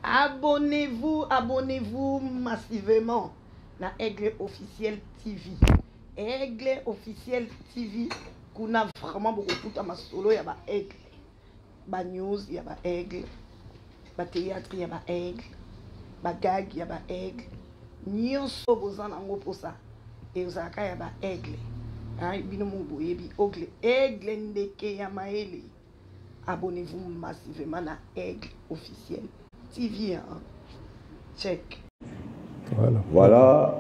Abonnez-vous massivement na Aigle Officiel TV. Aigle Officiel TV, kuna vraiment beaucoup de masolo ya ba Aigle. Ba news ya ba Aigle. Ba théâtre ya ba Aigle. Ba gag ya ba Aigle. Nyonso bozana ngo posa. Et uzaka ya ba Aigle. Hein, bino mungu yebi Aigle ndeke ya maele. Abonnez-vous massivement na Aigle Officiel TV. Hein. Check. Voilà.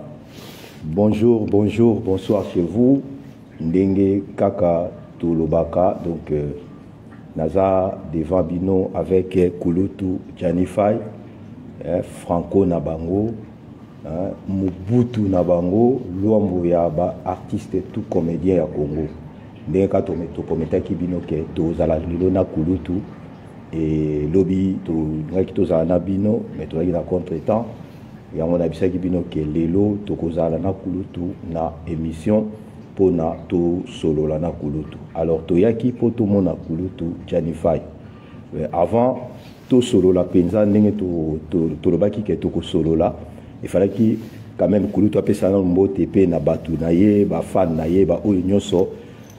Bonjour, bonsoir chez vous. Ndenge Kaka Tulobaka. Donc, Naza devant Bino avec Kulutu Janify, Franco Nabango, Mobutu Nabango, Luambo Yaba, artiste tout comédien à Congo. Ndenge Katometo Kometa Kibino ke Tozala Lilona Kulutu et Lobby Tozala Bino, mais tu as eu un contre-temps. Et on a dit que lelo tokozala na kulutu na émission pour na to solo la na kulutu. Alors to yaki pour tout mon na kulutu Janify. Avant to solo la penza ndenge to lobaki ke to ko solo la, il fallait que quand même kulutu apesa na mbote pe na batu na ye ba fan na ye ba oyo nyoso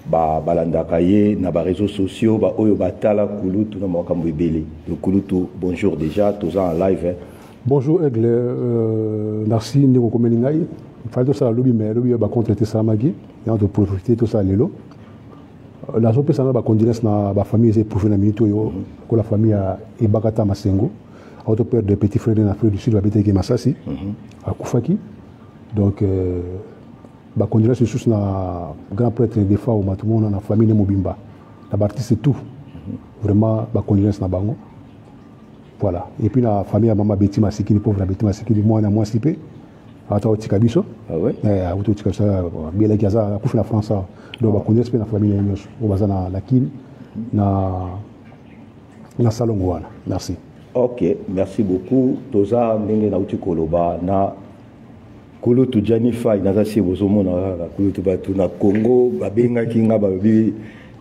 ba balandaka ye na ba réseaux sociaux ba oyo batala kulutu na makambo ebele. Le kulutu bonjour déjà tous en live. Hein. Bonjour Aigle, merci Niko Komeningai. Il fallait tout ça lobby mais lobby va contracter ça magi et on doit profiter tout ça lelo. La zone personne va conduire na ba famille c'est pour venir minute yo que la famille a Ibakata Masengo. Autre père de petit frère en Afrique du Sud va bêter Masasi à Koufaki. Donc ba conduire ce sous na grand prêtre des fois au tout le monde na famille Mobimba. La partie c'est tout. Vraiment ba conduire na bango. Voilà. Et puis la famille à Maman Betty Masikini, pauvre Betty Masikini, moi on a moins sipé. Attends, au Tikabiso. Ah ouais? Au Tikabiso, bien les Gaza, la couche la France, donc on connaît la famille au bazar la Kin, na Salongoana. Merci. Ok, merci beaucoup. Toza Nenge na uti koloba na Kulutu Janify na zasi bozomo na Kulutu batu na Congo, babenga kinga babi,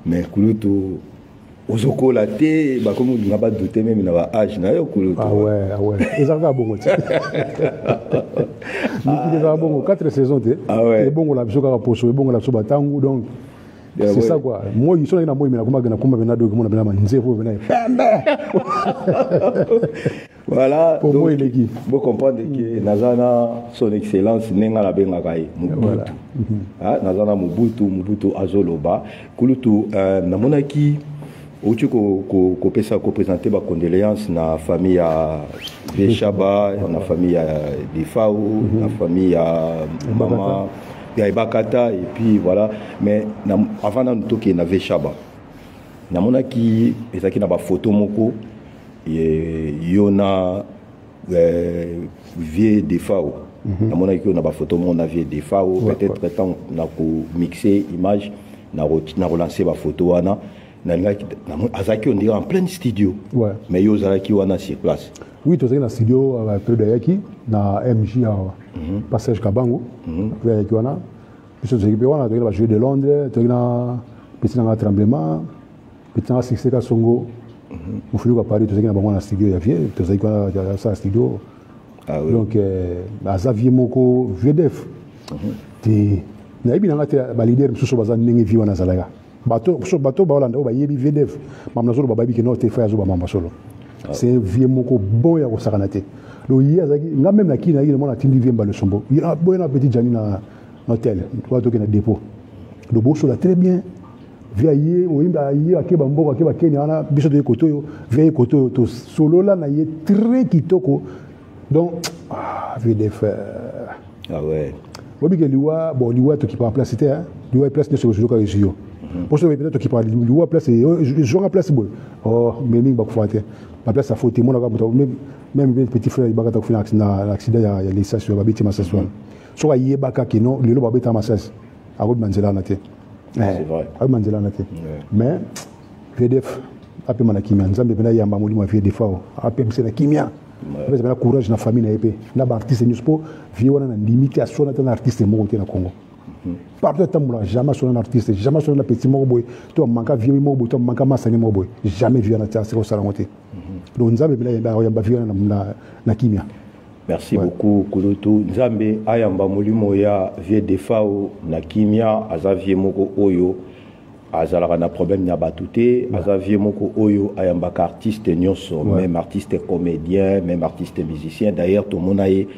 mais Kulutu Ozoko la thé, bah comme on n'a pas douté même dans l'âge, n'a pas ah ouais. Ils ont bon. Ils ont bon 4 saisons té. Ah ouais. Et bon on l'a besoin de poser, bon on l'a besoin de donc. C'est ça quoi. Moi ils sont là moi mais na kuma na do kuma na manze faut venir. Voilà. Pour moi il est qui. Vous comprenez que Nazana son excellence nenga la benga kai. Voilà. Ah Nazana Mobutu Azoloba. Kulutu na monaki Otu ko pesa ko présenter ba condoléances na famille à Veshaba, na famille à Defao, na famille à maman ya Ibakata et puis voilà mais avant na toke na Veshaba. Na mona ki ezaki na ba photo moko yona vieux Defao. Na mona ki na ba photo mona vieux Defao peut-être temps na ko mixer image na relancer ba photo wana. Azaki on dirait en plein studio. Ouais. Mais yo Zalaki wana sur place. Oui, tu es dans le studio avec peu de Yaki, dans MJ passage Kabango. Après Yaki wana. Puis tu es wana, tu es jouer de Londres, tu es dans petit dans tremblement, petit dans Sixé Kasongo. Au fil de Paris, tu es dans le studio Yaki, tu es dans ça studio. Ah oui. Donc Xavier Moko VDF. Tu na ibi na ngata ba leader msusu bazana ndenge viwa na zalaka. Bateau Baolanda, ba yebi VDF, mamnazolo bababi ke no te fa yazo ba mamba solo. C'est vieux moko bon ya ko sakanate. Lo yi azaki nga même na kina yile mona tindi viemba le sombo. Il a bon na petit jani na hôtel, toi to ke na dépôt. Le bosso là très bien. Via yi o imba yi akeba mboko akeba Kenya ana biso de koto via koto to solo là na yi très kitoko. Donc VDF ah ouais. Bobi ke liwa to qui prend place c'était hein. Liwa place ne se joue ka région. Pour ce peut-être qui parle du roi place je en place oh meaning ba kufuate ma place à faute mon même petit frère Ibakata ko na accident ya lisa sur babiti masaswa so aye baka kino lelo babeta masas a ko manzela na te c'est vrai a manzela na te mais VDF ape mana kimia nzambe pena yamba molimo ya VDF ape mse na kimia parce que courage na famille na épée na ba artiste news po vie wana na limite à sona na artiste mo côté na Congo Partout dans jamais sur un artiste, jamais sur un petit moboy, tu as manqué vieux moboy, tu as manqué massani moboy, jamais vu un artiste au salon. Donc nous avons na kimia. Merci beaucoup Kulutu. Nzambe ayamba molimo ya vie defao na kimia azavie moko oyo azalaka na problème na batute azavie moko oyo ayamba artiste nyonso, même artiste comédien, même artiste musicien. D'ailleurs tout monde aye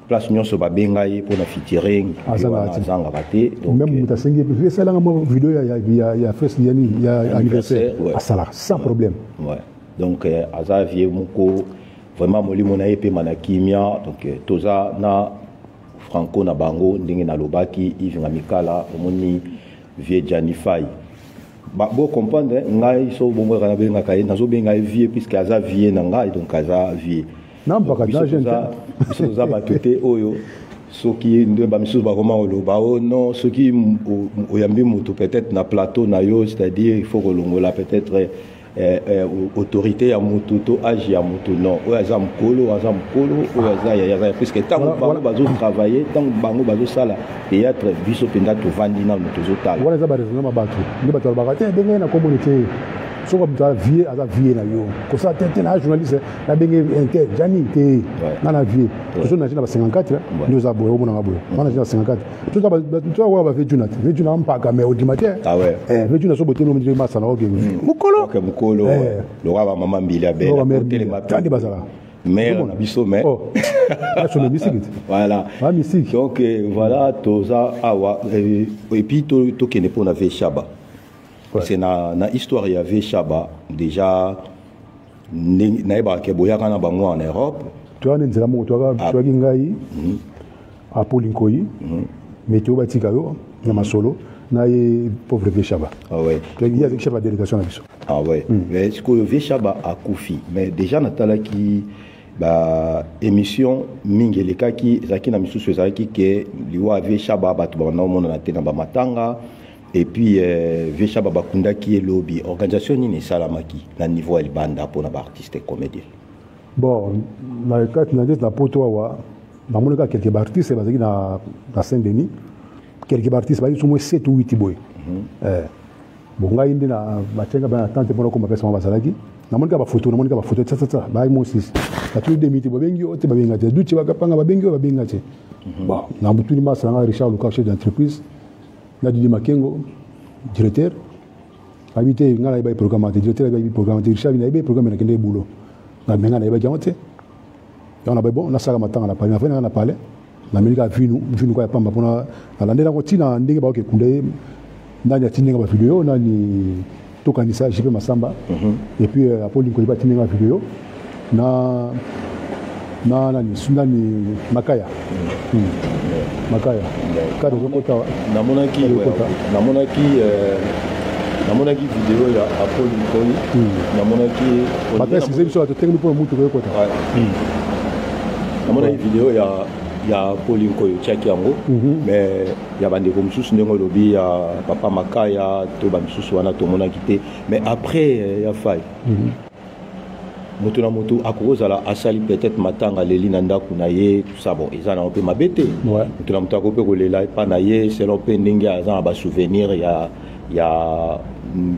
place nyonso babenga ye pour na featuring azanga baté. Même mutasengi puis ça là mo vidéo ya fest yani ya anniversaire asala sans problème. Ouais. Donc azavie moko vraiment molimo na yepe manakimia donc toza na franco na bango ndenge na lobaki Yves Ngamikala omoni vie Janify ba bo comprendre ngai so bongo kana benga kai nazo benga vie puisque aza vie na ngai donc aza vie non pas ka gente so za batete oyo soki ndemba misu ba comment oloba o non soki oyambi mutu peut-être na plateau na yo, c'est-à-dire il faut kolongola peut-être autorité ya mutu to agi ya mutu non oyo aza mukolo oyo aza ya puisque tant bango bazo travailler tant bango bazo sala théâtre biso penda to vandi na mutu zo tala wala za ba raisonnement ba bato ni bato ba ka benga na communauté so comme ta vie aza vie na yo ko sa tete na journaliste na benga inter jani te na vie to na jina ba 54 ndio za boyo mona boyo na jina 54 to za ba ba ve juna mpaka me audimateur ah ouais ve juna so botelo mdire masa na oge mukolo mukolo le roi mama mbila be tele matandi bazala mais on a biso mais sur le musique voilà donc voilà toza awa et puis to kene pour na ve shaba. C'est na histoire ya ve shaba déjà naeba ke boyaka na bango en Europe tu as nzela mo tu as ngai a Polinkoyi météo batika yo na masolo na ye pauvre ve shaba ah ouais tu as avec chef de délégation na biso ah ouais mais ce que ve shaba a koufi mais déjà natala qui ba émission mingeleka ki zaki na misusu zaki ke liwa ve shaba batu ba na mona na tena ba matanga. Et puis, Veshaba Bakunda qui est lobby, organisation ni salamaki, na niveau Elbanda pour les artistes et comédiens. Bon, dans le cas de la Potoa, dans mon cas, quelques artistes, c'est dans Saint-Denis, quelques artistes, ils sont moins 7 ou 8 boys. Bon, là, il y a une tante pour qu'on m'appelle Basalaki. Dans mon cas, photo, dans mon cas, photo, ça, bah, moi aussi. La tous les demi-temps, Babengio, Babengate, Duchi, Bagapanga, Babengio, Babengate. Bon, dans tout le monde, Richard, le chef d'entreprise. Nadidi Makengo, directeur, habité dans le programme, directeur du programme, Richard, il y a un programme qui est boulot. Dans le Ménage, il y a un programme. On a bon, on a ça à matin, on a parlé, on a parlé. L'Amérique a vu nous quoi, pas pour la l'année la routine, on dit que Koundé, dans la tine de la vidéo, on a ni tout canisa, JP Massamba, et puis après, il y a une vidéo, na Makaya. Makaya. Namonaki vidéo ya Apollo Nkoi. Namonaki. Makaya c'est une chose technique pour mutu ko kota. Namonaki vidéo ya Apollo Nkoi tchaki yango. Mais ya bande ko mususu ndenge lobi ya papa Makaya to ba mususu wana to monaki te. Mais après ya fai. Moto na moto akozala asali peut-être matanga leli na ndako na ye tout ça bon ezana on peut mabete moto na moto akope kolela pa na ye selon pe ndenge azana ba souvenir ya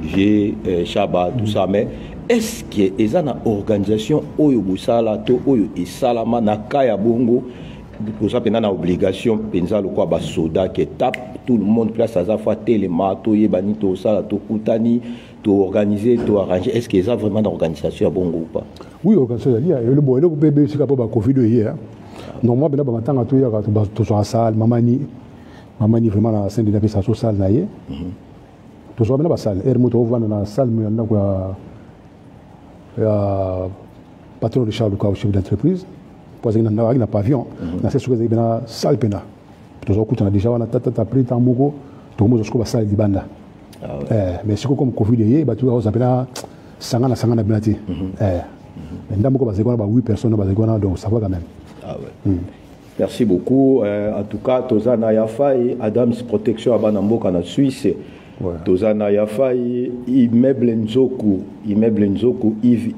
j'ai Shaba tout ça mais est-ce que ezana organisation oyo busala to oyo esalama na kaya bongo pour ça pena na obligation penza le quoi ba soda qui tape tout le monde place à fa telema to yebani to sala to kutani to organiser, to arranger. Est-ce qu'il y a vraiment d'organisation à Bongo ou pas? Oui, organisation. Il y a le bon, le bébé, c'est capable de Covid hier. Normalement, ben là, maintenant, tu es sur la salle, mamani vraiment la scène de la salle salle là hier. Tu es dans la salle. Et moto va dans la salle, mais on a quoi? Patron de Charles Lucas, chef d'entreprise. Parce qu'il y a un pavillon. Dans cette salle pena. Tu es déjà on a tata pris tant beaucoup. Tu es dans la salle de banda. Mais c'est comme Covid, tu as appelé Sangana Benati. Maintenant, il y a 8 personnes, donc ça va quand même. Ah ouais. Merci beaucoup. En tout cas, Tozana Yafa et Adams Protection à Banamboka en Suisse. tozana ya fai immeuble nzoku Yves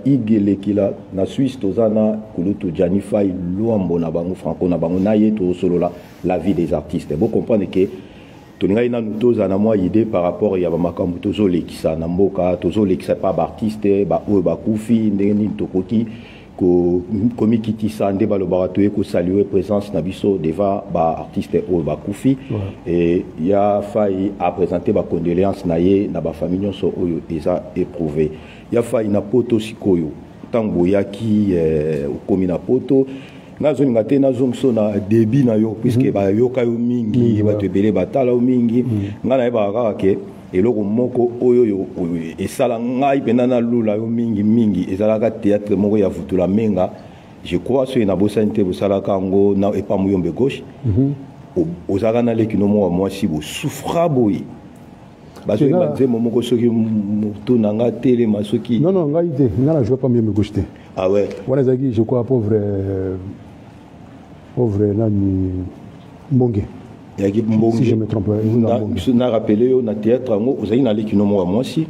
Ige lekila na Suisse tozana kulutu Jani fai luambo na bango franco na bango na ye to solo la vie des artistes. Vous comprenez que toninga ina tozana moi idée par rapport ya ba makambo tozo lekisa na mboka tozo lekisa pa ba artiste ba o ba kufi ndeni tokoki komi kitisa nde balobaka toye kosalue présence na biso devant baartiste oyo bakufi et ya fai apresente bacondoléance na ye na bafamille nyonso oyo eza éprouvé ya fai na poto sikoyo ntango oyaki okomi na poto nazolinga te nazongiso na débit na yo puisque bayoka yo mingi bato ebele batala yo mingi ngai nayebaka kaka ke eloko moko oyo esala ngai pena na lula yo mingi ezalaka théâtre moko ya vutula menga je crois soki na bosani te bosalaka yango na epa muyombe gauche ozalaka na leki no moko mwasi bosouffra boye bazoyeba nzembo moko soki moto na nga telema soki non ngai te ngai na joue pas muyombe gauche te ah ouais wana ezalaki je crois pauvre nani mbonge si je me trompe na rappelé yo na théâtre ngo ozali na leki no moko mwasi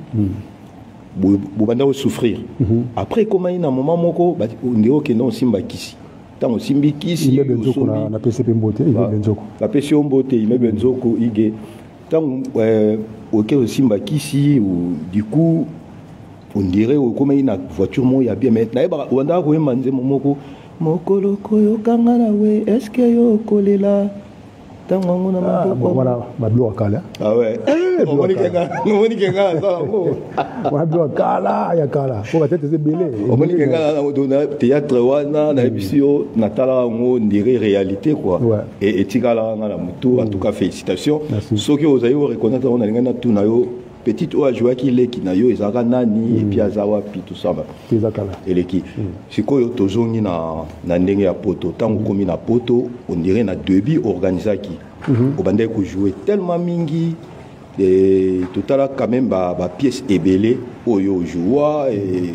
bobanda souffrir après comment ina moment moko ndeko kende osimba kisi tango simbi kisi na pese pe mbote ibe nzoko la pese mbote ibe nzoko ige tango oke osimba kisi du coup on dirait comment ina voiture mo ya bien maintenant ba wanda ko emanze moko mokolo koyo kanga na we est-ce que yo kolela voilà bablo akala ah ouais omoni kenga ça bablo akala ya kala ko batete zebele omoni kenga na théâtre wana na episio natala ngo ndire réalité quoi et tikala nga la mutu en tout cas félicitations soki ozayi reconnaître on alinga na tuna yo petite oa jouer qui leki na yo ezaka nani et puis azawa pi tout ça ezakala eleki sikoyo tozongi na ndenge ya poto tango komi na poto on dirait na début organisaki obandai ko jouer tellement mingi et totala quand même ba pièce ebele oyo joua et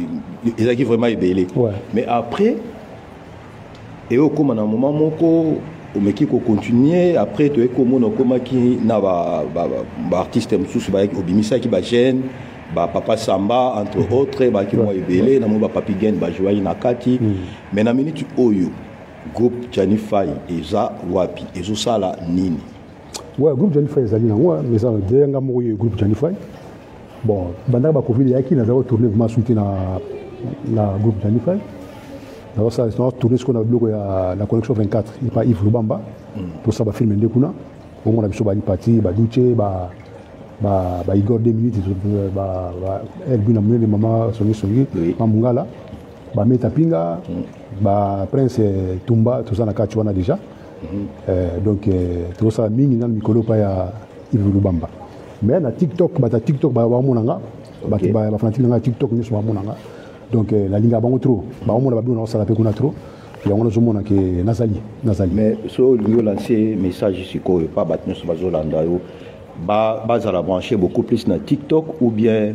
ezaki vraiment ebele mais après et au comme na moment moko omeki ko continuer après to ekomona komaki na ba artiste msusu ba obimisa ki ba jeune ba papa samba entre autres ba ki mo ebele na mo ba papi gen ba joie na kati mais na minute oyo groupe Jani Fai eza wapi ezo sala nini groupe Jani Fai ezali nango mais ça denga mo groupe Jani Fai bon banda ba covid yaki na za tourner vraiment soutenir na groupe Jani Fai. Alors ça, c'est tourné ce qu'on a vu la connexion 24, il pas Yves Lubamba, tout ça va filmer des kuna. Au moins on a vu bali parti, ba Duce, ba Igor 2 minutes, elle bina mune les maman songi, ba Mungala, ba Meta Pinga, ba Prince Tumba, tout ça na Kachuana déjà. Donc tout ça mingi na mikolo pa ya Yves Lubamba. Mais na TikTok, ba TikTok ba monanga, ba fanatique na TikTok ni so monanga. Donc la ligne a beaucoup trop. On a besoin de ça trop. Et on a besoin que Nazali. Mais so lui lancer message ici quoi pas battre sur Bazolanda yo. Base à la brancher beaucoup plus na TikTok ou bien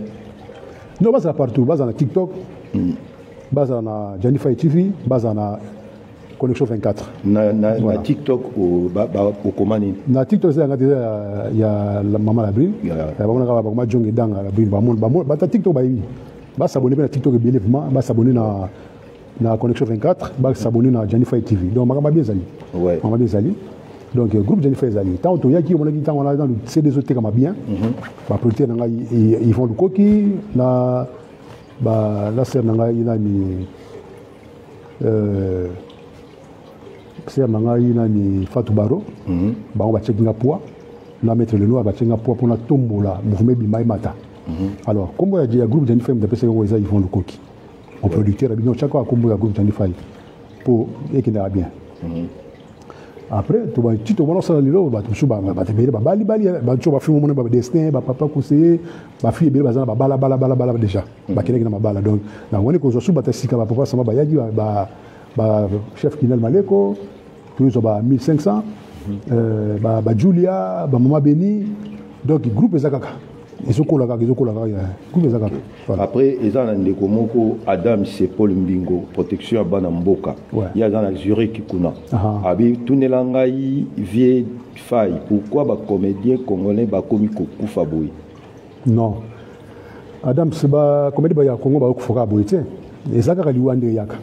non base à partout, base à TikTok. Base à Jani Fai TV, base à Connexion 24. Na TikTok ou komani. Na TikTok il y a la maman Labril. Il y a ba jonge danga Labril ba TikTok ba va s'abonner à TikTok bien évidemment, va s'abonner à Connexion 24, va s'abonner à Jani Fai TV. Donc on va bien zali. Ouais. On va bien zali. Donc groupe Jani Fai zali. Tant on y a qui on a dit on a dans le CD autres comme bien. Ba producteur nanga ils font le coquille la sœur nanga ina ni sœur nanga ina ni Fatou Baro. Ba on va checker na poids. Na mettre le noir va checker na poids pour na tombola, mouvement bimai mata. Alors, comme il y a un groupe Jani Fai, ils font le coquille. En producteur, chaque fois, comme il y a un groupe Jani Fai, pour et qu'il y a bien. Après, tu vas tout le monde s'en tu vas faire mon destin, papa conseiller, ma fille est belle, bala déjà. Donc, on est qu'on se bat si papa ça m'a dit, chef Kinel Maleko, tu as 1500, Julia, Maman Beni, donc le groupe est Zakaka. Après, ils ont des komoko Adam c'est Paul Mbingo protection à Banamboka. Il y a dans Zurich kuna. Abi tunelangai vie faille. Pourquoi ba comédien congolais ba komi kufa boy? Non. Adam c'est ba comédien ba ya Congo ba kufa boy té. Ezaka liwande yaka.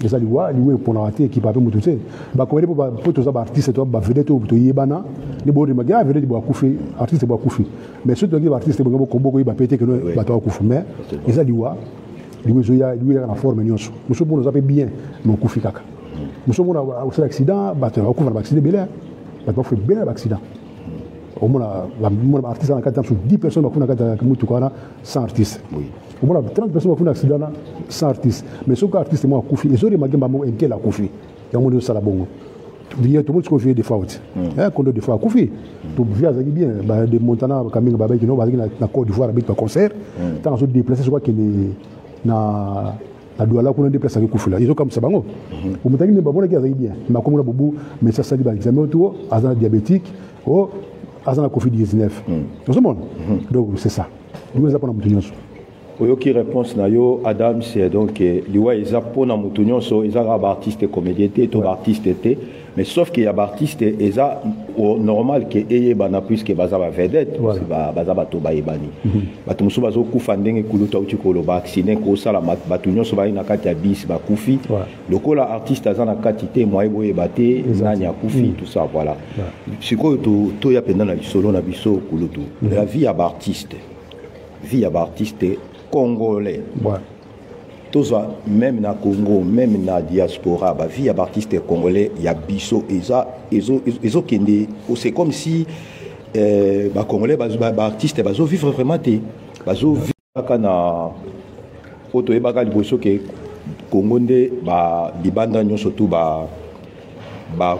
Eza liwa liwe pour la qui pa pe mututé. Ba comédien pour tous ba artiste to ba vedette to yebana. Ni bo de maga vedette ba kufi artiste ba kufi. Mais ceux qui artiste bango kombo ba pété que ba to kufi mais eza liwa liwe zoya liwe na forme nyonso. Muso bo nous appelle bien mon kufi kaka. Muso bo na au accident ba to kufa ba accident belé. Ba to fait bien l'accident. Au moins la artiste en 4 sur 10 personnes ba kuna kata mutu kana 100 artistes. Oui. Au moins 30 personnes ba kuna accident 100 artistes. Mais ceux qui artistes moi kufi et zori magemba mo enke la kufi. Ya mo sala bongo. Tout le monde se fait des fautes. Quand des fois, Koufi, tout vient bien. De Montana, Camille Babé, qui n'a pas Côte d'Ivoire, avec un concert. Tant que déplacé, je crois qu'il est na Douala, qu'on a déplacé avec Koufi. Ils ont comme ça, bango. Au Montana, il n'y a pas bien. Mais comme on a beaucoup, mais ça, ça dit, l'examen autour, Azan diabétique, ou Azan Covid-19. Dans ce monde. Donc, c'est ça. Nous, nous avons Oyoki réponse na yo Adam c'est donc liwa eza pona mutunyo so eza ba artiste comédien té to artiste té mais sauf qu'il y a artiste eza normal que eye bana puisque baza ba vedette baza ba to ba ebani batu musu bazo kufa ndenge kuluta uti ko lo ba accident ko sala batunyo so ba ina kati ya bis ba kufi lokola artiste azana kati té moye boye baté nanya kufi tout ça voilà siko to ya penda na solo na biso kulutu la vie à artiste congolais. Tous même na Congo, même na diaspora, ba vie à artiste congolais, il y a biso ezo kende, c'est comme si ba congolais ba artiste bazo vivre vraiment té, bazo vivre kana auto e baka liboso ke Congo nde ba libanda nyo surtout ba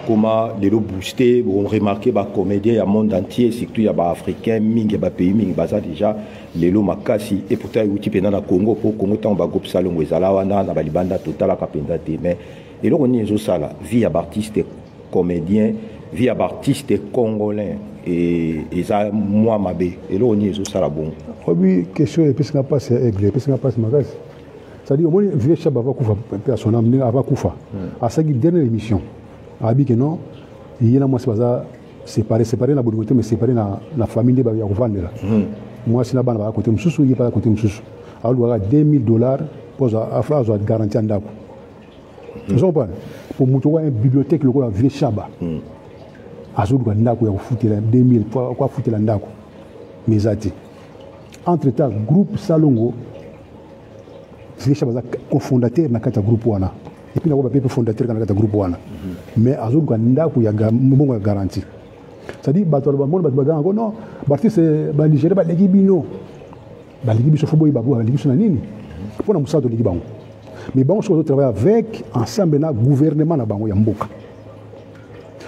comment les booster on remarquer ba comédien ya monde entier surtout ya ba africain mingi ba pays mingi baza déjà lelo makasi et pourtant uti pena na Congo pour Congo tant ba groupe salongo ezala wana na ba libanda total ka penda te mais et là on y ezo sala vie à artiste comédien vie à artiste congolais et ça moi mabé et là on y ezo sala bon oui question et puis ça passe aigle puis ça passe magaz ça dit au moins vie chaba va kufa personne amni ava kufa à sa dernière émission abi que non il y a moi séparé na bonne mais séparé na famille ba ya kovandela moi si na bana ba côté msusu il pas côté msusu alors $2000 pour a phrase de garantie ndako vous comprenez pour muto une bibliothèque le ko vie chaba azudu ndako ya kufutela 2000 kwa futela ndako mezati entre temps groupe Salongo vie chaba cofondateur na kata groupe wana et puis na ba fondateur na kata groupe wana mais azudu ndako ya mbongo ya garantie c'est-à-dire bato ba monde bato ba non l'artiste ba Nigeria ba legi bino ba legi biso fobo ba legi biso na nini pour na musato legi bango mais bango so travailler avec ensemble na gouvernement na bango ya mboka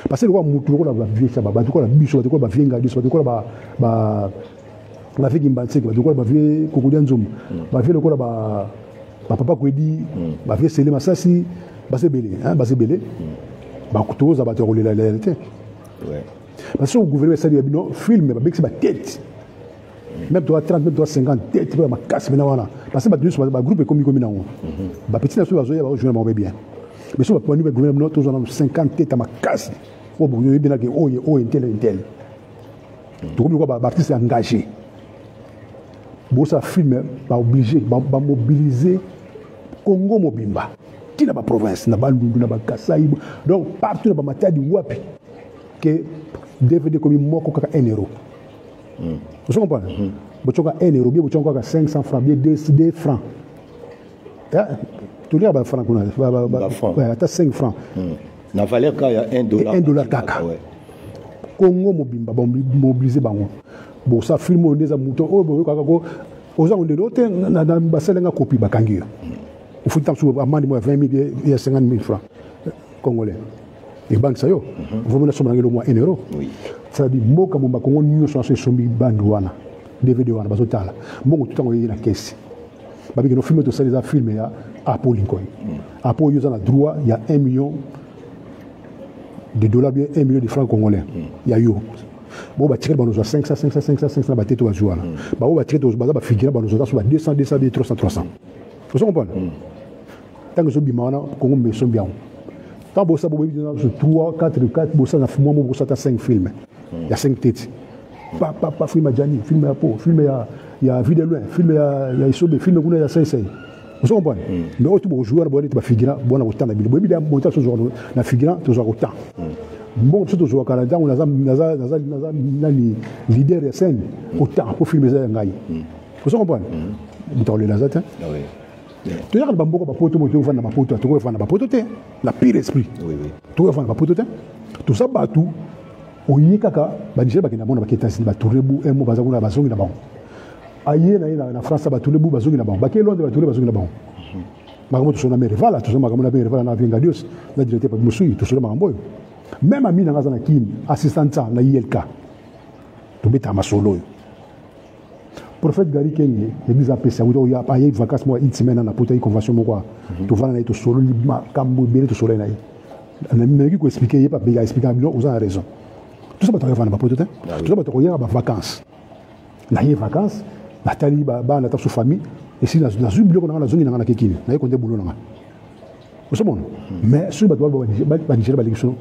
parce que le mutu ko la vie ça ba ko la biso ba ko ba vienga biso ba ko ba la vie ngimbanse ba ko ba vie kokodia nzum ba vie ko la ba papa ko di ba vie sele masasi ba se belé hein ba se belé ba kutoza ba to la réalité ouais. Parce que le gouvernement s'est dit non film avec sa tête même toi 30 même toi 50 tête pour ma casse maintenant parce que ba groupe comme na ba petit nation bazoya ba jouer ba bien mais sur le gouvernement tous on a 50 tête à ma casse oh bon il bien que oh intel tout comme quoi ba artiste engagé bon ça film ba obligé ba mobiliser Congo mobimba qui na ba province na ba Lundu na ba Kasai donc partout na ba matadi wapi que DVD comme moko kaka 1 euro. Vous comprenez? Bochoka 1 euro, bien bochoka 500 francs, bien 2 francs. Tout le monde franc qu'on a. Ouais, à 5 francs. Na valeur quand il y a $1 kaka. Congo mobimba mobiliser bango. Bon ça film on des amuto oh bo kaka ko oza on de note na baselenga copie bakangi. Il faut tant sur amende moi 20 000 et 50 000 francs congolais. Et banque ça yo vous me sommes au moins 1 euro oui ça dit mboka mo bakongo nyo so sombi bandwana DVD wana bazotala mbongo tutango yi na caisse babi que no film to ça les films ya Apple Lincoln Apple yo na droit il y a $1 million bien $1 million de francs congolais il y a yo Bon, bah, tirer, bah, nous a 500, 500, 500, 500, bah, tête, bah, bah, on va tirer, bah, figure, bah, nous a 200, 200, 300, 300. Vous comprenez? Tant que ce bimana, qu'on met son bien. Tant que ça, 3, 4, 4, ça, moi, ça, 5 films. Il y a 5 têtes. Pas film à Gianni, film à Pau, film il y a Vie de loin, film il y a Isobé, film il y a 5. Vous comprenez? Mais au tout bon joueur, bon, il figure, bon, autant d'habitude. Bon, il y a monté ce joueur, la figure, tu joues autant. Bon, surtout joueur Canada, on a leader de scène, autant pour filmer ça. Vous comprenez? Vous avez les lasates. Tu as un bambou, la pire esprit. Tu as un bambou, tout ça, tout. Oyi kaka badije bakina bona baketasi baturebu emo bazakuna bazongi na bango aye na France baturebu bazongi na bango bakelo de baturebu bazongi na bango makambo to sona mere vala to sona makambo na mere vala na vinga dios na directeur pa musui to sona makambo même ami na ngaza na kim assistant na ILK to beta masolo prophète Gary Kenge l'église a pesa wuto ya pa ye vacances moi une semaine na poto convention moko to vana na to solo liba kambo bele to solo na ye na meki ko expliquer ye pa bega expliquer bilo vous avez raison. Tout ça, tu vas faire tout ça, tu vas faire vacances. Na y vacances, na tali ba na ta famille et si na zubilo ko na zungi na kekini, na y konde boulot na. Vous savez mais sur ba Niger ba l'élection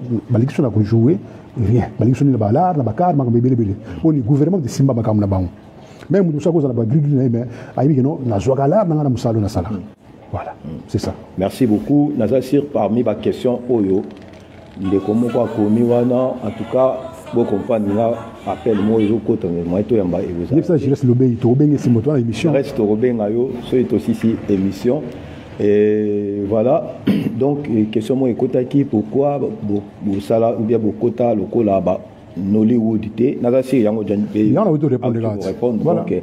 na ko jouer rien. Ba l'élection na balar, na bakar, ma bele bele. On le gouvernement de Simba makam na bango. Même nous ça cause na ba grigri na mais ayi no na zogala na musalo na sala. Voilà, c'est ça. Merci beaucoup. Nazasir parmi ma question Oyo, il est comment quoi commis wana en tout cas bon comprendre là appel moi ils ont côté moi to yamba et vous ça je reste le bay to benga c'est moto émission reste au benga yo c'est aussi si émission et voilà donc question moi écoute qui pourquoi bo sala ou bien bo kota lokola ba Nollywood té nazasi yango il y en a autre répondre là donc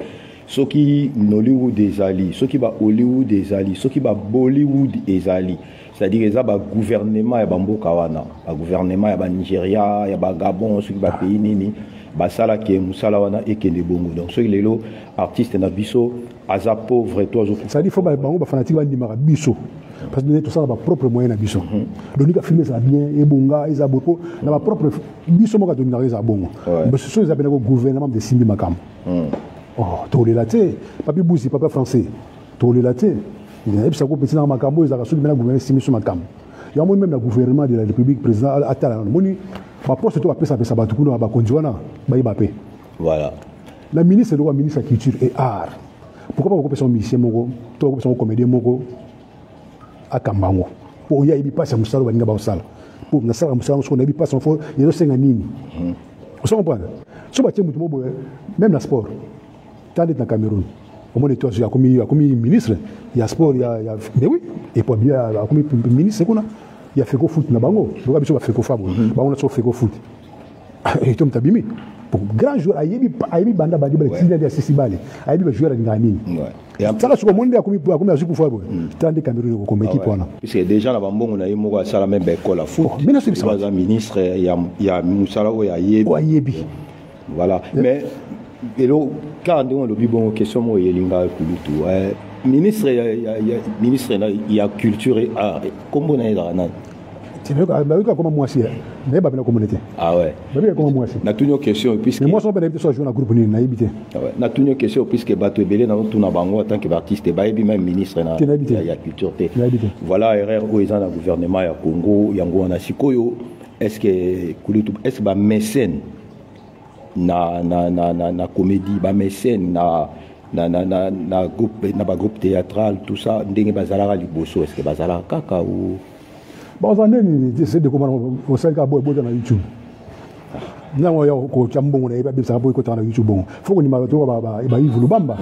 ceux qui Nollywood des ali ceux qui ba Hollywood des ali ceux qui ba Bollywood des ali. C'est-à-dire que le gouvernement ya bamboka wana, le gouvernement ya Nigeria, ya Gabon, ceux qui ba pays nini, ba sala ke musala wana et ke ne bongo. Donc ceux les artistes na biso aza pauvre toi. Ça dit faut ba bango ba fanatique ba ndimaka biso. Parce que tout ça ba propre moyen na biso. Donc il a filmé ça bien et bonga ils a beaucoup na ba propre biso mo ka donner les abongo. Mais ce sont les appels au gouvernement de Simbi Makam. Oh, tolé la té, papi Bouzi, papa français. Tolé la té. Il y a des gens qui ont Makambo, ils ont gouvernement sur Makam. Il y a même le gouvernement de la République, président Attala. Ma poste est appelé ça, ça va tout le monde, Kondiwana, Baïbapé. Voilà. La ministre est le ministre de la Culture et Art. Pourquoi pas son musicien, son comédien, à Kambango? Pour y aller, il passe à Moussalo, il va Moussalo. Pour Nassar Moussalo, on a pas son fond, il y a 5 années. Vous comprenez? Ce matin, même le sport, tant d'être dans Cameroun. Au moins, il y a comme ministre, il y a sport, il y a. Mais oui, et puis il y a comme ministre, il y a fait qu'au foot, il y a fait qu'au fable, on a fait qu'au foot. Et tu m'as mis. Pour grand joueur, il y a banda bandi, il y a des accessibles, il y a des joueurs qui gagnent. Ça, là, sur le monde, il y a comme un joueur pour tant de Cameroun comme équipe. Parce que déjà, on a eu la même école à foot. Il y a un ministre, il y a Moussala, il y a Yebi. Voilà. Mais. Et là, quand on a une question, il y a ministre, il y a culture et art. Comment on est là? C'est vrai que comment moi aussi, mais pas la communauté. Ah ouais. Mais comment moi aussi. Na une question puisque. Mais moi, je suis un joueur dans groupe ni naïbité. Ah ouais. Na une question puisque Bato Belé dans tout na bango en tant qu'artiste, baïbi même ministre na. Il y a culture. Voilà erreur où ils ont le gouvernement ya Congo, yango na sikoyo. Est-ce que ba mécène na comédie ba mécène na groupe théâtral tout ça ndenge bazalaka liboso est-ce que bazalaka kaka ou bon ça n'est c'est de comment au 5 à boy dans YouTube na mo ya ko chambongo na iba bisa boy ko na YouTube bon faut que ni ma to ba Yves Lubamba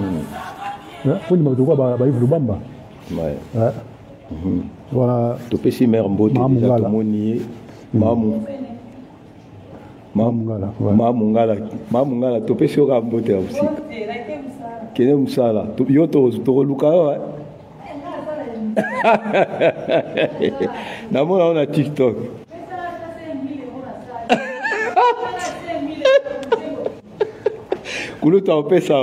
faut ni ma to ba Yves Lubamba ouais voilà to pesi mère mbote déjà to moni Mamungala to pesi oka mbote ya musika kene musala yo to luka wa namona on a TikTok kuluta opesa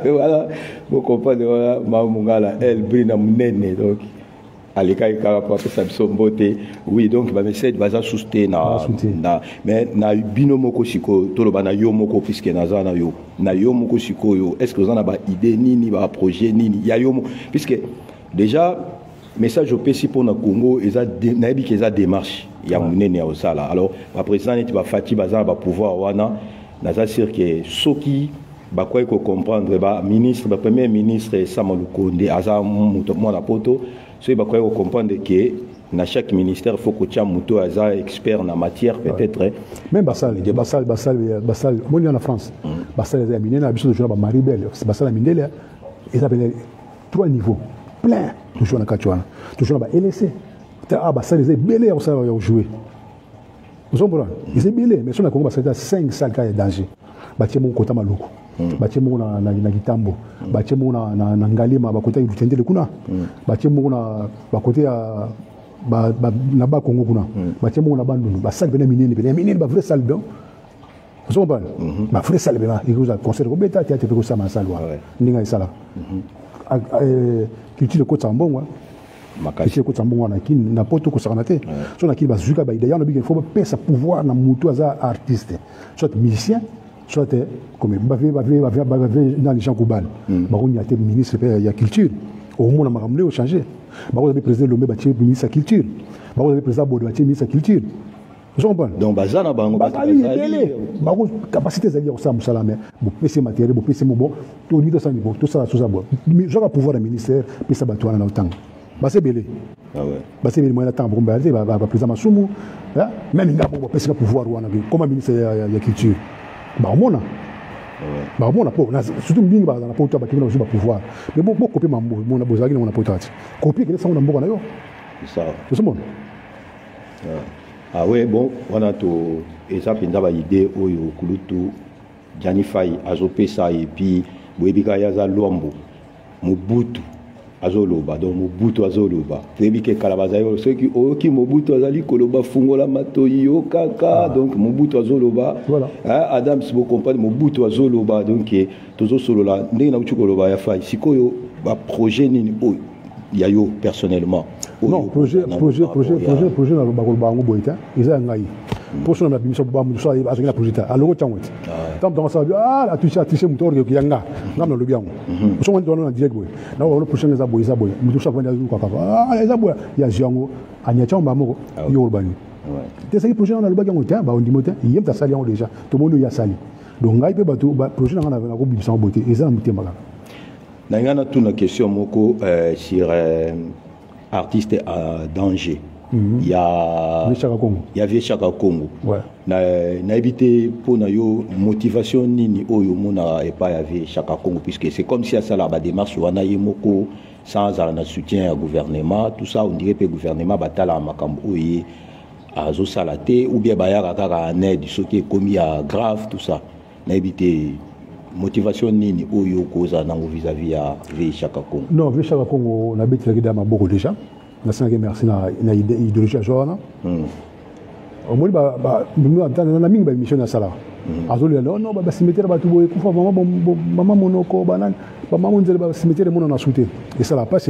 voilà vous comprenez voilà Mamungala elle brille na munene donc Oui, donc bah mais baza souster mais na bino moko siko to lo bana yo moko puisque na yo moko siko yo est-ce que vous en avez idée ni projet ni ya yo puisque déjà message au PC pour na Congo na ebi que ça démarche ya munene ya osala alors ba président tu va fati baza ba pouvoir wana na za sûr que soki ba quoi ko comprendre ba ministre ba premier ministre Samalou Konde aza mo na poto so ba quoi ko comprendre que dans chaque ministère, il faut que tu aies un expert en matière, peut-être. Même Bassal, moi, en France, Bassal, il y a miné, il y a besoin de jouer à Maribel. Bassal, il y a ils appellent 3 niveaux, plein, toujours dans Kachouana. Toujours là-bas, LSC. Ah, Bassal, ils sont belés à jouer. Vous comprenez? Ils sont belés, mais si on a compris, Bassal, 5 salles qui sont danger. Bâtiment Kota Maluku. Bâtiment na Gitambo. Bâtiment na Ngalima, Bakota, il y a kuna. Bâtiment na côté à. Na ba Congo kuna batie mo na bandundu ba salle bena minene ba vrai salle bien vous comprenez ba vrai salle bena ikuza concert ko beta théâtre ko sama salle wa ninga isala culture ko tsambongwa makasi ko tsambongwa na kin na poto ko sakanate so na kin ba zuka ba idea no big faut pesa pouvoir na mutu aza artiste soit musicien soit comme ba dans les gens kubal ba ko nyate ministre ya culture au moins na makamle au changer. Vous avez président Lomé bâti ministre de la culture. Vous avez président Bodo bâti ministre de la culture. Vous comprenez? Donc bazana bango bango capacité zali au sam salame. Bo PC matériel, bo PC mo bon, to ni to ça niveau, tout ça bon. Je vais pouvoir le ministère puis ça batouana na autant. Ba c'est belé. Ah ouais. Ba c'est belé moi na temps pour mbaté ba président Masumu, même ngabo bo PC pouvoir wana comme ministre de la culture. Ba mona. Bah bon surtout bien bah dans la porte bah qui va pas pouvoir mais bon copier mambo mon a besoin de mon porte copier que ça on a bon là yo c'est ça c'est bon ah ouais bon on a tout et ça pinda ba idée oyo kulutu Janifai azope ça et puis boebika yaza lombo Mobutu azoloba donc Mobutu azoloba tebi ke kalabaza yo ceux qui oki Mobutu azali koloba fungola matoyi yo kaka donc Mobutu azoloba voilà Adam si vous comprenez Mobutu azoloba donc tozo solola ndenge na uchu koloba ya fai sikoyo ba projet nini o ya yo personnellement non projet na ba koloba ngo boita iza ngai poso na bimiso ba mu so azaki na projet aloko changwet tam dans ça la toucher moteur que yanga ngam na lobiango so on donne en direct boy na on prochain za boy mu toucha vendre zu kwa za boy ya jango anya chamba moko yo urbani te ça projet na lobiango ta ba on dit moteur yem ta sali déjà tout monde ya sali donc ngai pe ba tout projet na ko bimisa boté eza mutemba na ngana tuna question moko sur artiste à danger. Il y a Viechaka Congo. Ouais. Na évité pour na yo motivation nini oyo mona et pas ya Viechaka Congo puisque c'est comme si à ça la démarche wana yemoko sans un soutien au gouvernement tout ça on dirait que le gouvernement batala makambo oyi azo salate ou bien bayaka kaka en aide ce qui est commis à grave tout ça. Na évité motivation nini oyo koza nango vis-à-vis ya Viechaka Congo. Non Viechaka Congo na beti la beaucoup déjà. Merci na idéologie joana au moins na mingi ba mission na sala azoli non ba cimetière ba tubo kufa mama monoko banan ba mama nzele ba cimetière mona na souté et ça la passe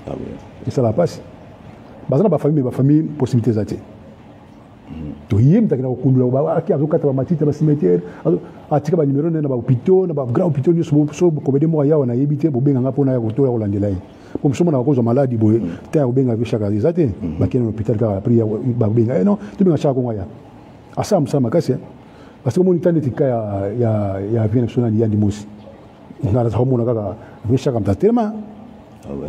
ah oui et ça la passe bazana ba famille possibilité zate to yem takina ko kundula ba aki azokata ba matite ba cimetière atika ba numéro na ba hôpital na ba grand hôpital ni so ko bede mo yawa na yebite bo benga ngapona ya ko ya kolandela comme si on a cause de maladie, tu as bien vu chaque année, tu as un hôpital qui a pris, non, tu as chaque année. À ça, ça m'a cassé. Parce que mon état de tika, il y a bien sûr il y a des mousses. On a la hormone qui a chaque année tellement.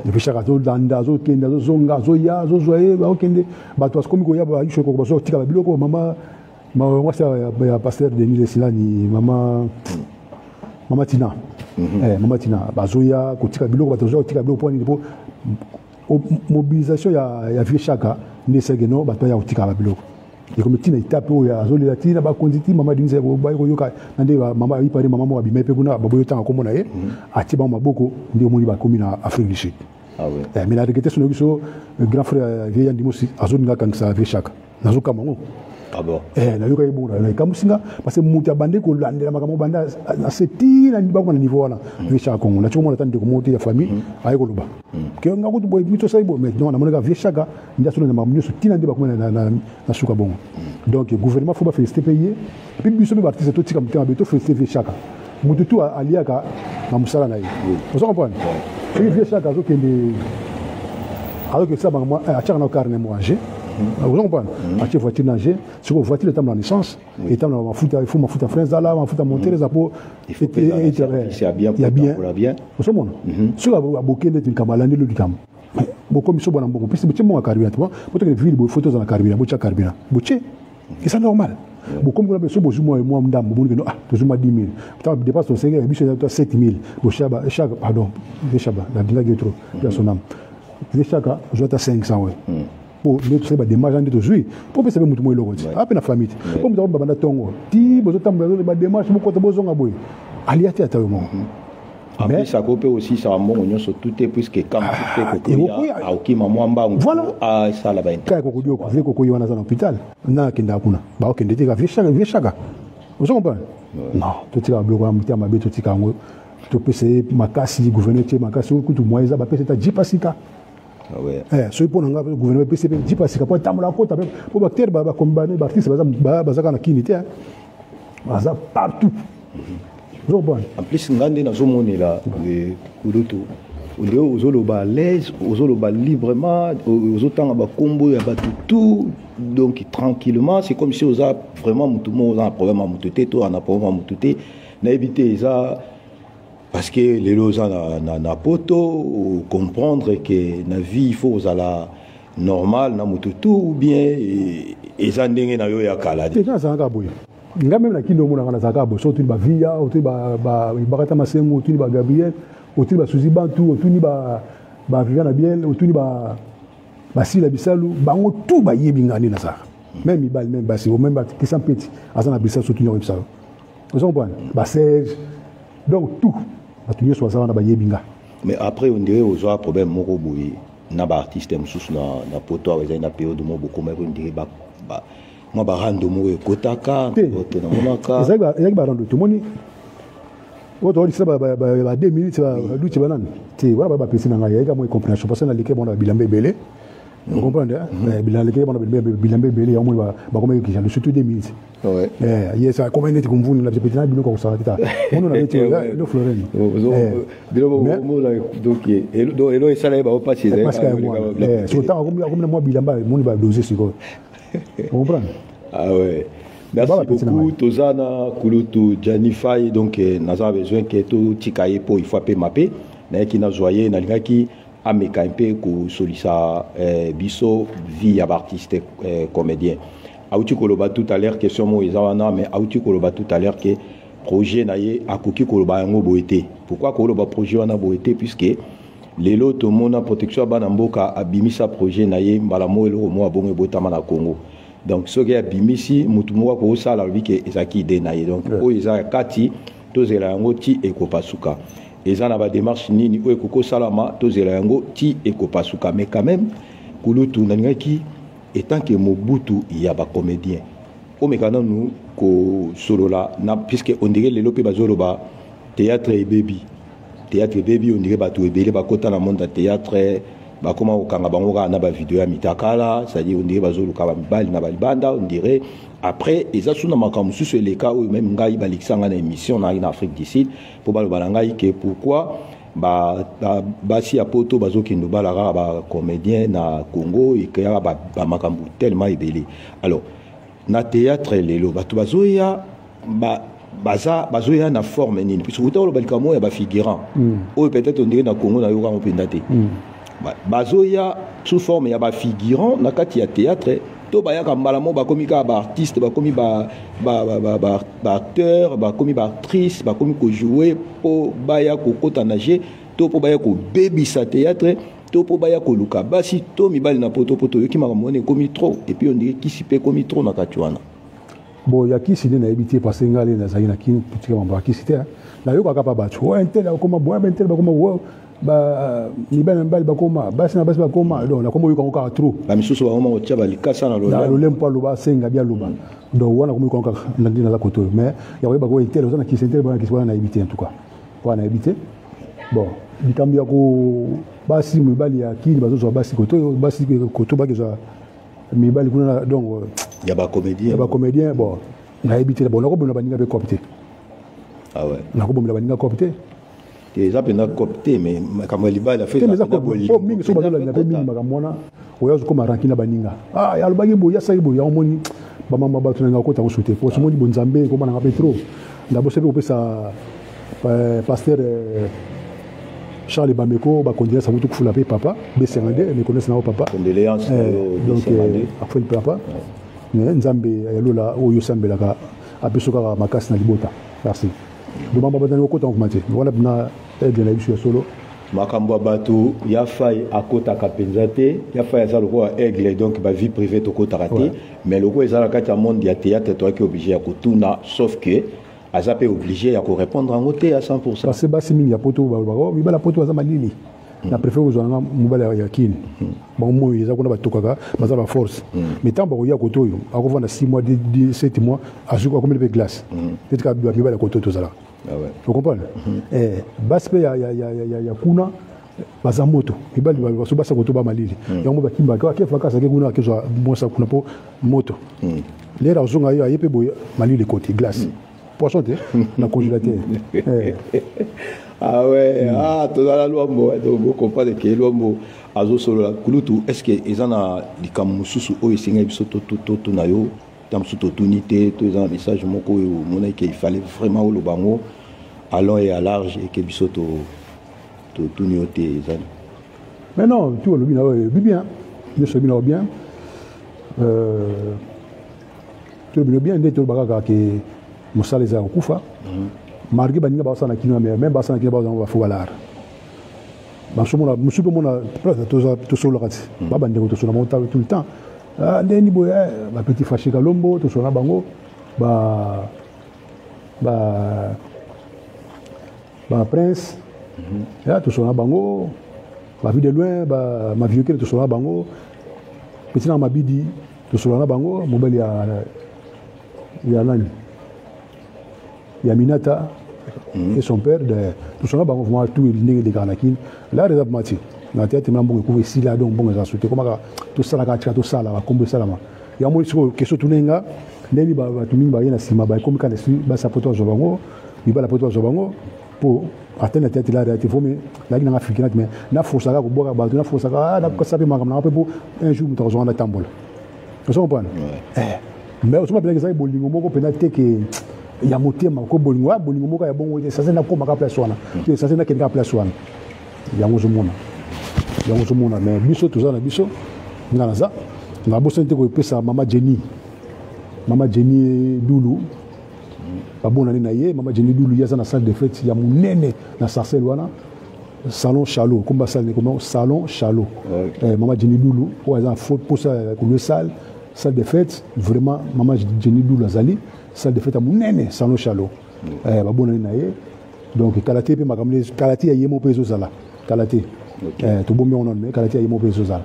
Il chaque année danda, zo kenda, zo zonga, zo ya, zo zoé, ba okende, ba toi comme ko ya ba yusho ko ba so tika ba biloko mama, moi c'est ya pasteur de Nile Silani, maman Tina. Mama Tina bazoya kotika biloko batozo kotika biloko poni po mobilisation ya Viechaka ndesegeno bato ya kotika biloko et comme Tina itape o ya azoli la Tina ba konditi mama dinze ba ko yoka nande mama ipare mama mo abime pe kuna babo yotanga ko mona ye atiba maboko ndi omoni ba komi na Afrique du Sud ah ouais mais la regretté son grand frère Vieillandi Mosi azoli nga kanisa Viechaka nazoka mango Ah bon? Na yoka bon na kamusinga parce que muta bande ko landela makamo banda na seti na ba na niveau wana Vieux Congo na choma tande ko monter ya famille ay ko luba ke nga ko boy mito sai bo mais non na monaka Vieux Chaka ndia solo na mamunyo so tina ndiba ko na suka bongo donc gouvernement faut ba féliciter payer puis biso be artiste to tika mutema beto féliciter Vieux Chaka mutu tu aliaka na musala na yi vous comprenez Vieux Chaka zo kende alors que ça bango a chaka na carnet manger. Vous comprenez? Acheter voiture nager, sur voiture le temps de la naissance, et temps il faut ma foutre France là, ma foutre monter les apôts. Il faut c'est bien pour la bien. Vous savez sur la bouquet de Kamalani le Dikam. Beaucoup miso bon bon, puis c'est mon carburant, tu vois. Peut-être que ville photos dans la carburant, bocha carburant. Boché. Et ça normal. Beaucoup comme besoin besoin moi madame, bon que non ah, besoin 10 000. Tu dépasse ton 5 000, biche 7 000. Bocha chaque pardon, Chaba, la dingue est trop. Personne. Chaque je dois 500 ouais. Pour les tout ça des marges de jouer pour savoir mutu moi logo à peine famille comme ça banda tongo ti bozo tamba ba démarche mo ko to bozo ngaboi aliati ata mo mais ça coupe aussi ça mon onyo so tout est puisque quand tout est ko ya auki mamwamba ah ça là ba kai ko dio ko vile ko yona za hôpital na kinda kuna ba o kende tika Vieux Chaka vous comprenez non to tika bloko amtia mabeto tika ngo to pese makasi gouverneur tie makasi ko tu moiza ba pese ta jipasika. Ah ouais. So pour nga gouvernement PCP dit parce que pour tamula kota pour bactère ba combattre ba artiste ba na kinité baza partout. En plus ngande na zomoni la kurutu ulio uzoloba l'aise uzoloba librement uzotanga ba combo ya ba tout donc tranquillement c'est comme si oza vraiment mutumo oza un problème à mutute to un problème à mutute na éviter ça. Parce que les gens na poto comprendre que la vie il faut la normale na mututu ou bien ils ndenge na yo ya kala. C'est ça nga boy. Nga même na kilo mona na zaka bo so tu ba via o tu ba bakata masengo tu ba Gabriel o tu ba Suzy Bantu o tu ba Viviane bien o tu ba Sila Bisalu bango tout ba yebingani na ça. Même ibal même basi o même ba qui sans petit azana Bisalu so tu no Bisalu. Vous comprenez? Ba Serge donc tout. Mais après on dirait aux autres problèmes moko boy na ba artiste msusu na poto avec na période mo beaucoup mais on dirait ba moi ba rando mo kotaka ote na monaka ezaki ba rando tomoni oto oli sa ba 2 minutes ba luchi banane te wala ba pesi na ngai eka mo compréhension parce que na like bona bilambe belé vous comprenez bilambe bona bilambe belé au moins ba comme qui j'ai surtout 2 minutes. Ouais. Yes, comment est-ce que vous l'avez petit bino comme ça tata. On a été le Florent. Donc et ça là va passer. Parce que surtout comme moi bilamba mon va doser c'est quoi. Vous comprenez? Ah ouais. Merci beaucoup Tozana Kulutu Janify donc naza besoin que tout tikaye po il faut pe mapper na ki na joyer na lingaki ameka mpe ko solisa biso vie ya artiste comédien. Aouti koloba tout à l'heure question mo ezawana mais aouti koloba tout à l'heure que projet naie akoki koloba yango boete. Pourquoi koloba projet wana boete puisque lelo to mona protection bana mboka abimisa projet naie mbala mo elo mo abongo botama na Congo. Donc ce qui abimisi mutu mo ko sala bike ezaki ide naie donc o eza kati to zela yango ti ekopasuka. Ezana ba démarche nini o ekoko salama to zela yango ti ekopasuka mais quand même kulutu nangaki étant que Mobutu il y a pas comédien au mécanisme nous ko solo là na puisque on dirait les lopé bazolo ba théâtre et baby on dirait ba tout ebele ba kota na monde théâtre ba comment au kanga bango na ba vidéo ya mitakala ça dit on dirait bazolo ka ba mibali na ba libanda on dirait après eza suna makamu sur les cas où même ngai ba lixanga na émission na Afrique du Sud pour ba ngai que pourquoi si à poto bazokendo balara ba comédien na Congo et que ba makambu tellement ebelé alors na théâtre lelo bato bazoya bazoya na forme nini puisque utalo balikamo ya ba figurant ou peut-être on dirait na Congo na yoka mpendate bazoya sous forme ya ba figurant na kati ya théâtre to bayaka mbala mo bakomi ka ba artiste bakomi ba acteur bakomi ba actrice bakomi ko jouer po baya ko kota nager to po baya ko baby sa théâtre to po baya ko luka basi to mibali na poto yoki makamone komi trop et puis on dirait qui sipe komi trop na katuana bon ya ki sine na ebité parce ngale na zaina ki petit mambo ki site na yoka ka pa bacho un tel comme bois un tel comme mibali mibali bakoma basi na basi bakoma donc nakoma oyo kango kaka trop bamisusu bakoma kotia balikasa na lolempo aloba asenga bia loba donc wana komoyi kango kaka nandi naza koto oyo mais yakoye bako intere oza na kisi intere bana kisi wana nayebi te en tout cas wana nayebi te bon likambo ya ko basi mibali ya kini bazozwa basi koto oyo basi koto bakezwa mibali kuna donc ya bacomédien bon nayebi te bon nakobomela baninga mpe copte nakobomela baninga copte eza mpenza copte mais makambo ya libala mingi so bazolanda mpe mingi makambo wana oyo azokoma ranki na baninga alobaki boye asali boye yaomoni bamama bato nanga okota kosute po somoni bonzambe komananga mpe trop ndaboso mpe kopesa pasteur Charles Bameko bakondoléance à tout la papa B52 me connaissent na papa condoléances donc après le papa nzambe yalola oyo sambelaka apesoka makasi na libota merci donc mama batani okota komate voilà bina aide na biso solo makambo bato ya fay akota kapenza te ya fay za loko aigle donc ba vie privée to kota raté mais loko ezala kati ya monde ya théâtre toi qui obligé à kotuna sauf que Azapé obligé à répondre en côté à 100%. Parce que basi mingi ya poto ba la poto za malili. Na préfère ozanga mobala ya kini. Ba mo yeza kuna batokaka baza ba force. Mais tant ba ya koto yo, akovanda 6 mois 7 mois azuka comme de glace. Peut-être ka ba la koto tozala. Ah ouais. Vous comprenez? Basi pe ya kuna baza moto. Ibali ba so basa koto ba malili. Yango ba kimba ka kefa kasa ke kuna kezo mosa kuna po moto. Lera ozonga yo ayepe boya malili côté glace. Poisson na congélateur. Ah ouais, tout dans la loi, donc vous comprenez que l'homme a solo la kulutu. Est-ce que ils en a les camususu ou ils signent bisoto tout na yo, tam suto tunité, tous un message moko mon qu'il fallait vraiment le bango à long et à large et que bisoto tout nioté zan. Mais non, tout le bien, je suis bien bien. Tout le bien, dès tout le bagage que mosala eza kokufa margi baninga basana kino mais même basana kino bazanga bafubalar basomona musupe mona to solo kati baba ndeko to solo monta tout le temps ndeni boye ba petit fâché kalombo to solo bango ba prince ya to solo bango ba vie de loin ba ma vieux que to solo bango petit na mabidi to solo bango mobali ya nani Yaminata et son père, tout ça, vraiment tout est né de Garnakin. Là, les abmati, la tête est membre de ici, là, donc bon, ça sauté. Comment tout ça, la tout ça, là, comme ça, là. Il y a un mot qui est tunenga, Nelly, tout le monde, il y a sima, comme quand il sa poteau Zobango, il va la poteau Zobango pour atteindre la tête là, il faut mais là, il y a un africain, mais na force à boire, na force à la ça fait ma pour un jour, nous avons la tambole. Vous comprenez? Mais on se met bien que ça, il y a un mot pénalité que. Il y a motema ko bolingo bolingo moko ya bongo ça c'est na ko maka place wana ça c'est na kenga place wana yango zomona mais biso toza na biso ngana za na boso nte ko pesa mama Jenny Dulu babona na ye mama Jenny Dulu yaza na salle de fête ya munene na sarcelle wana salon Chalo comme salle comment salon Chalo mama Jenny Dulu ko za faute pour ça pour le salle de fête vraiment mama Jenny Dulu azali salle de fête à Mounene, salon Chalo. Babona naye. Donc Kalaté pe makamle Kalaté ya yemo peso zala. Kalaté. To bombe on mais Kalaté ya yemo peso zala.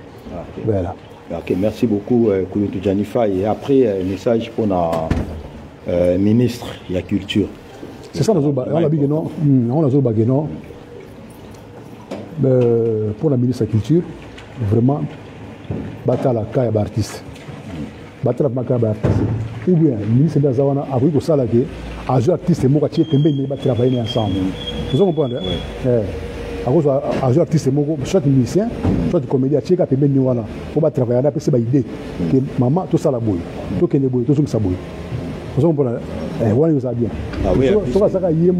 Voilà. OK, merci beaucoup Kulutu Janifa et après message pour la ministre de la culture. C'est ça on a bigeno, on a zo bageno. Pour la ministre de la culture, vraiment batala kaya ba artiste. Batala makaya ba artiste. Ou bien, le ministre de Zawana a vu que ça, les artistes et moi, ils vont travailler ensemble. Vous comprenez? Les artistes et moi, soit musicien, soit comédien, ils vont travailler ensemble. C'est une idée. Maman, tout ça, la bouille. Tout ce qui est bouille, tout ce qui est bouille. Vous comprenez? Voilà, ça bien. Ça, ça, il y a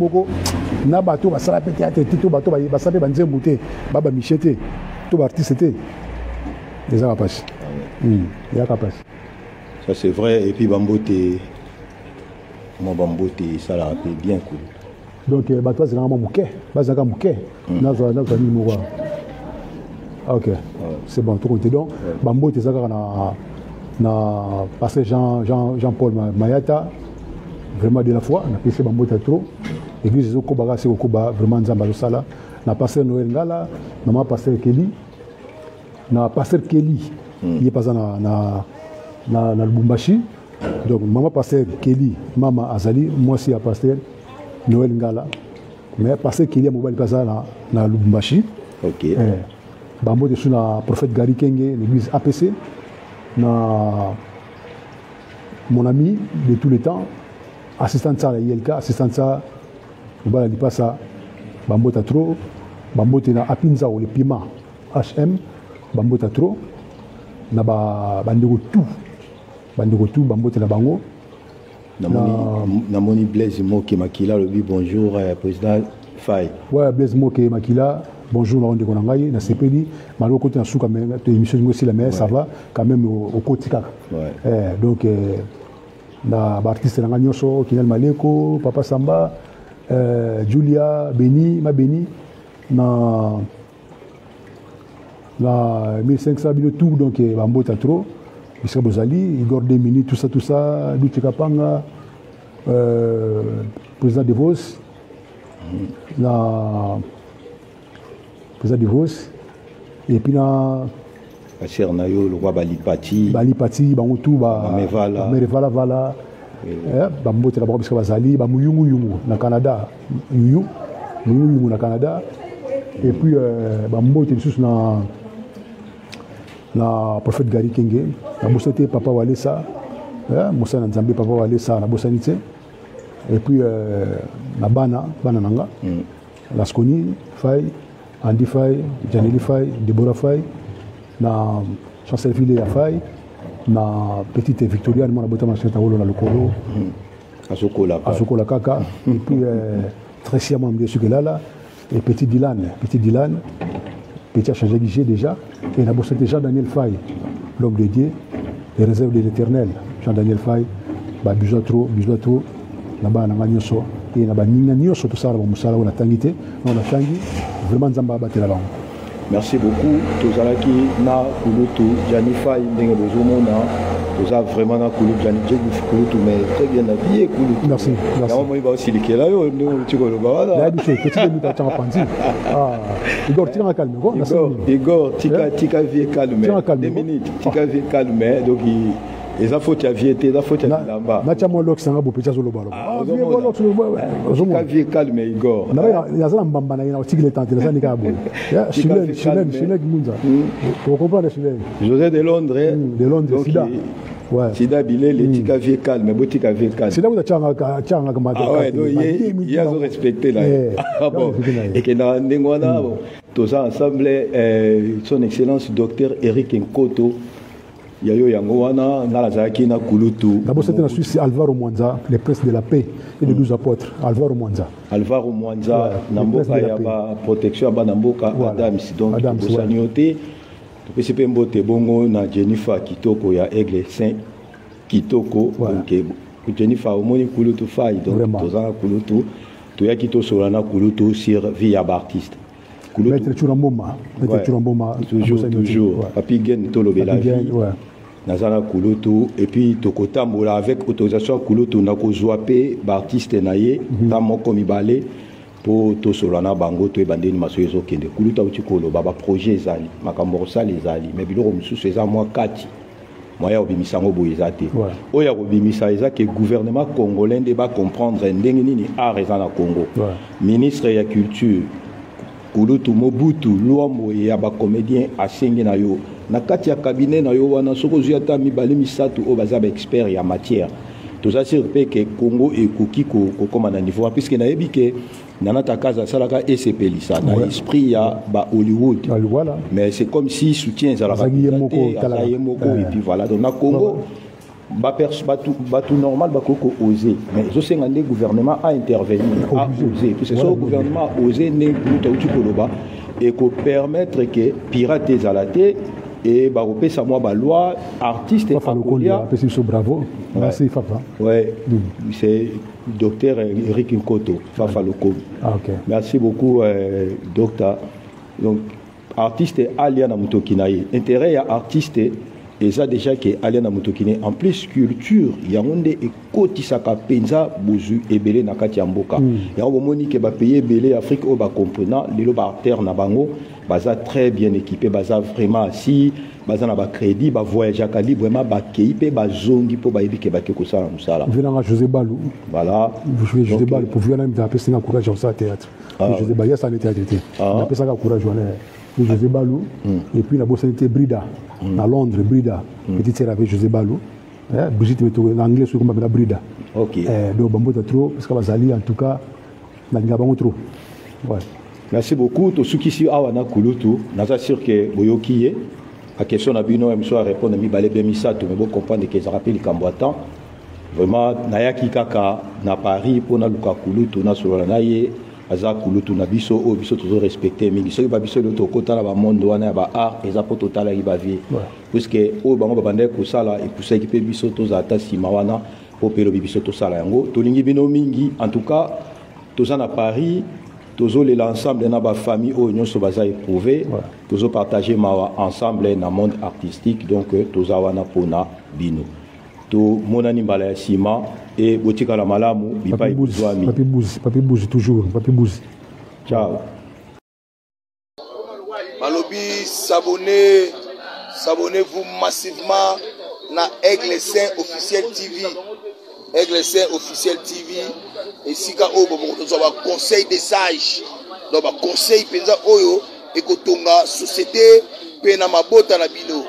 un bateau, ça va peut-être tout bateau, ça va être un bouteille, baba michete, tout artiste, les arapaches. Il y a capable. Ça c'est vrai, et puis Bambote, ça l'a fait bien cool. Donc, c'est vraiment mouké, c'est mouké. Ok, c'est bon, tout compte. Donc, Bambote, c'est parce que Jean-Paul Mayata, vraiment de la foi, on a fait Bambote trop. L'église est au Kobaga, c'est au Koba, vraiment Nzamba Sala. na pasteur Noël Ngala, na pasteur Kelly, na pasteur Kelly, il est passé na Lubumbashi. Donc maman pasteur Kelly, maman Azali, moi aussi à pasteur Noël Ngala. Mais pasteur Kelly a mobile passé na Lubumbashi. OK. Bambo dessus na prophète Gary Kenge, l'église APC. Na mon ami de tous les temps, assistant de ça la ILK, assistant de ça, il passe à Bambo Tatro, Bambo Tena Apinza ou le Pima HM, Bambo Tatro, na Bandego tout, Bambo Tena Bango. Namoni Blaise Moke Makila, le bonjour, président Faye. Ouais, Blaise Moke Makila. Bonjour, Laurent de Konangaï, na CPD, malgré côté en sous quand même, l'émission aussi la meilleure, ça va quand même au côté. Donc, na artiste na Nyoso, Kinel Maleko, Papa Samba, Julia, Beni, ma Beni, na 1500 bino tout, donc Bambo Tatro, Issa Bozali, Igor Demini, tout ça, Duche Kapanga, président de Vos, na président de Vos, et puis là. Cher Nayo, le roi Balipati. Balipati, Bangotou, Merevala, Vala. Bambo, tu as la Bazali, Bamuyungu, na Canada. Yungu, na Canada. Et puis, Bambo, tu es sous na prophète Gary Kenge. Na Bossete, Papa Walesa. Moussa Nzambe, Papa Walesa, na Bossanite. Et puis, na Bana Nanga. La Skoni, Faye. Andy Faye, Janely Faye, Deborah Faye, na Chancel Ville Faye, na petite Victoria, na Bota Machetawolo, na Lokolo, Asokola Kaka, et puis très sciemment, bien sûr que là, et petit Dylan, petit a changé guichet déjà, et na Bossete Jean-Daniel Faye, l'homme de Dieu, les réserves de l'éternel, Jean-Daniel Faye, Bizotro, là-bas, na Nyoso. Et na banina nyoso tout ça la musala on a tangité on a tangi vraiment nzamba batela bango. Merci beaucoup tozalaki na kulutu Janifa ndenge bozomona toza vraiment na kulutu kulutu mais très bien habillé kulutu. Merci. Moi ba aussi likela yo ndenge tiko lo bawala. La biche petit de mita tanga panzi. Igor tika calme go. Igor tika vie calme. 2 minutes tika vie calme donc et ça faut tu avier ça faut tu là-bas na chamo lok sanga bo pesa zolo balo tika vie calme Igor na zala mbamba na ina otigile tante na sani ka bo ya Chilek Munza tu comprends Chilek José de Londres Sida ouais Sida bilé les tika vie calme botika vie calme Sida vous changa kama ouais donc il y a respecté là bon et que na ndengwana tous ensemble son excellence docteur Eric Nkoto Yayo Yangoana, Nalazaki, na Kulutu. D'abord, c'était la Suisse, Alvaro Mwanza, le prince de la paix et les 12 apôtres. Alvaro Mwanza, Namboka, il y a protection à Namboka, Adams, donc, Bosaniote, PCP Mbote Bongo, na Jennifer Kitoko, il y a Aigle Saint Kitoko, donc, Jennifer, au moins, Kulutu Faye, donc, Tozana Kulutu, Toya Kito Solana Kulutu, sur Via Baptiste. Maître Churamboma, toujours. Papi Gen Tolobe la vie. Nazana Kulutu. Et puis Tokotambola avec autorisation Kulutu Nako Zouape, Baptiste Naye, Tamoko Mibale, pour Tosolana Bango, Toebandeni Masoyezo Kende. Kuluta Uchikolo, Baba projet Zali, Makamborsa les Ali, mais Bilo Moussou, c'est ça, moi, Kati. Moi, il y a Obimisango Boyezate. Il y a Obimisa, que le gouvernement congolais va comprendre Ndengini a raison à Congo. Ministre de la Culture. Kulutu Mobutu Luambo et aba comédien asengi na yo na kati ya cabinet na yo wana soko zuata mibale misatu o bazaba expert ya matière toza sur pe que Congo et kokiko kokoma na niveau puisque na yebike nanata kaza salaka ECP lisa na esprit ya ba Hollywood mais c'est comme si soutien za la moko et puis voilà donc na Congo tout normal bakoko oser mais je sais que le gouvernement a intervenu a osé parce que le gouvernement a osé et qu'on permettre que pirates à la tête et baropé sa moi loi artiste et bravo merci papa ouais c'est docteur Eric Nkoto Fafaloko merci beaucoup docteur donc artiste alia na mutokinaye intérêt à artiste et ça déjà que Aliana Mutokine en plus culture yangonde et kotisaka penza bozu ebele na kati ya mboka yango moni ke ba payer ebele Afrique o ba comprenant lelo ba terre na bango baza très bien équipé baza vraiment assis baza na ba crédit ba voyage à Cali vraiment ba keipe ba zongi po ba yebike ba ke ko sala musala venant José Balou voilà José Balou pour venir même taper c'est un courage au théâtre José Balou ça n'était été on appelle ça courage José Balou et puis la bosse était Brida à Londres Brida petite sœur avec José Balou Brigitte en anglais sur comme la Brida OK donc bambo trop parce que bazali en tout cas na linga trop ouais. Merci beaucoup to sukisi awana kulutu naza sûr que boyokiye a question na bino emso a répondre mi balé bemisa to me bo comprendre que ça rappelle kamboatan vraiment nayaki kaka na Paris pona luka kulutu na solo na ye aza kulutu na biso o biso toujours respecter mingi so ba biso to kota na ba monde wana ba art eza po total yi ba vie puisque o bango ba bande ko sala et poussa équipe biso to za ta sima wana po pelo biso to sala yango to lingi bino mingi en tout cas to za na Paris tozo l'ensemble na ba famille o nyonso baza éprouvé tozo partager ma ensemble na monde artistique donc toza wana pona bino to monani mbala ya sima et botika la malamu bipa ibuzwami papi bouge toujours papi bouge ciao Malobi s'abonnez-vous massivement na Aigle Saint officiel TV Aigle Saint officiel TV et sika o bobo to ba conseil des sages donc ba conseil penza oyo ekotonga société pe na mabota na bino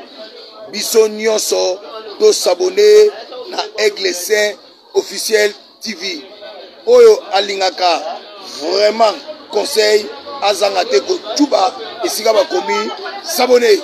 biso nyonso to s'abonner na Aigle Saint officiel TV oyo alingaka vraiment conseil azanga te ko tuba esika ba komi s'abonner